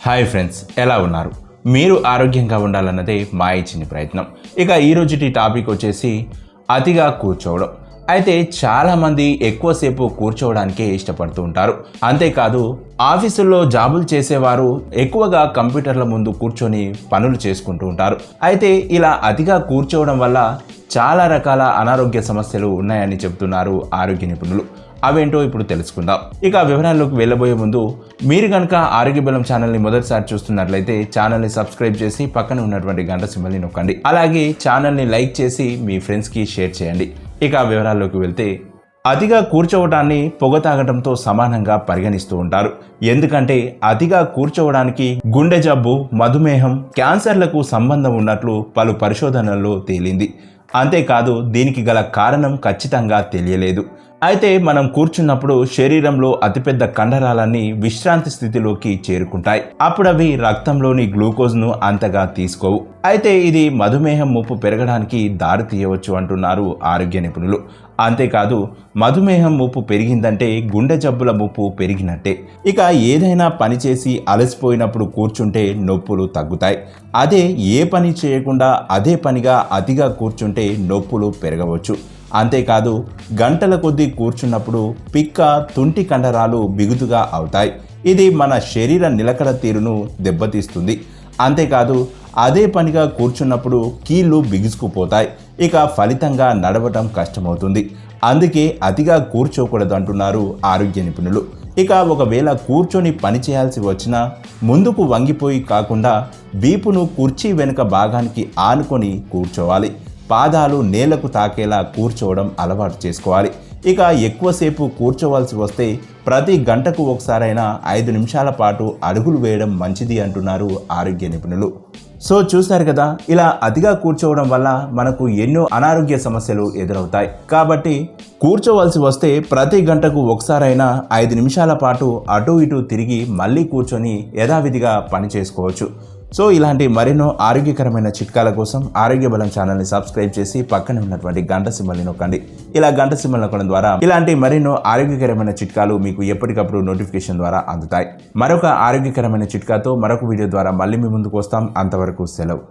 Hi friends, ఎలా ఉన్నారు? మీరు ఆరోగ్యంగా ఉండాలన్నదే మా ఇచ్చిన ప్రయత్నం. ఇక ఈరోజుటి టాపిక్ వచ్చేసి అతిగా కూర్చోవడం. అయితే చాలామంది ఎక్కువసేపు కూర్చోవడానికే ఇష్టపడుతూ ఉంటారు. అంతేకాదు ఆఫీసుల్లో జాబులు చేసేవారు ఎక్కువగా కంప్యూటర్ల ముందు కూర్చొని పనులు చేసుకుంటూ ఉంటారు. అయితే ఇలా అతిగా కూర్చోవడం వల్ల చాలా రకాల అనారోగ్య సమస్యలు ఉన్నాయని చెబుతున్నారు ఆరోగ్య నిపుణులు. అవేంటో ఇప్పుడు తెలుసుకుందాం. ఇక వివరాల్లోకి వెళ్ళబోయే ముందు మీరు కనుక ఆరోగ్య బలం ఛానల్ని మొదటిసారి చూస్తున్నట్లయితే ఛానల్ని సబ్స్క్రైబ్ చేసి పక్కన ఉన్నటువంటి గంట సింబల్ని నొక్కండి. అలాగే ఛానల్ని లైక్ చేసి మీ ఫ్రెండ్స్కి షేర్ చేయండి. ఇక వివరాల్లోకి వెళ్తే అతిగా కూర్చోవడాన్ని పొగ తాగడంతో సమానంగా పరిగణిస్తూ ఉంటారు. ఎందుకంటే అతిగా కూర్చోవడానికి గుండె జబ్బు, మధుమేహం, క్యాన్సర్లకు సంబంధం ఉన్నట్లు పలు పరిశోధనల్లో తేలింది. అంతేకాదు దీనికి గల కారణం ఖచ్చితంగా తెలియలేదు. అయితే మనం కూర్చున్నప్పుడు శరీరంలో అతిపెద్ద కండరాలన్నీ విశ్రాంతి స్థితిలోకి చేరుకుంటాయి. అప్పుడు అవి రక్తంలోని గ్లూకోజ్ను అంతగా తీసుకోవు. అయితే ఇది మధుమేహం ముప్పు పెరగడానికి దారి తీయవచ్చు అంటున్నారు ఆరోగ్య నిపుణులు. అంతేకాదు మధుమేహం ముప్పు పెరిగిందంటే గుండె జబ్బుల ముప్పు పెరిగినట్టే. ఇక ఏదైనా పని చేసి అలసిపోయినప్పుడు కూర్చుంటే నొప్పులు తగ్గుతాయి. అదే ఏ పని చేయకుండా అదే పనిగా అతిగా కూర్చుంటే నొప్పులు పెరగవచ్చు. అంతేకాదు గంటల కొద్దీ కూర్చున్నప్పుడు పిక్క, తుంటి కండరాలు బిగుతుగా అవుతాయి. ఇది మన శరీర నిలకడ తీరును దెబ్బతీస్తుంది. అంతేకాదు అదే పనిగా కూర్చున్నప్పుడు కీళ్ళు బిగుసుకుపోతాయి. ఇక ఫలితంగా నడవటం కష్టమవుతుంది. అందుకే అతిగా కూర్చోకూడదు అంటున్నారు ఆరోగ్య నిపుణులు. ఇక ఒకవేళ కూర్చొని పని చేయాల్సి వచ్చినా ముందుకు వంగిపోయి కాకుండా వీపును కుర్చీ వెనుక భాగానికి ఆనుకొని కూర్చోవాలి. పాదాలు నేలకు తాకేలా కూర్చోవడం అలవాటు చేసుకోవాలి. ఇక ఎక్కువసేపు కూర్చోవలసి వస్తే ప్రతి గంటకు ఒకసారైనా 5 నిమిషాల పాటు అడుగులు వేయడం మంచిది అంటున్నారు ఆరోగ్య నిపుణులు. సో చూశారు కదా, ఇలా అతిగా కూర్చోవడం వల్ల మనకు ఎన్నో అనారోగ్య సమస్యలు ఎదురవుతాయి. కాబట్టి కూర్చోవలసి వస్తే ప్రతి గంటకు ఒకసారైనా 5 నిమిషాల పాటు అటు ఇటు తిరిగి మళ్ళీ కూర్చొని యథావిధిగా పని చేసుకోవచ్చు. సో ఇలాంటి మరెన్నో ఆరోగ్యకరమైన చిట్కాల కోసం ఆరోగ్య బలం ఛానల్ని సబ్స్క్రైబ్ చేసి పక్కన ఉన్నటువంటి గంట సింబల్ని నొక్కండి. ఇలా గంట సింబల్ నొక్కడం ద్వారా ఇలాంటి మరెన్నో ఆరోగ్యకరమైన చిట్కాలు మీకు ఎప్పటికప్పుడు నోటిఫికేషన్ ద్వారా అందుతాయి. మరొక ఆరోగ్యకరమైన చిట్కాతో మరొక వీడియో ద్వారా మళ్ళీ మీ ముందుకు వస్తాం. అంతవరకు సెలవు.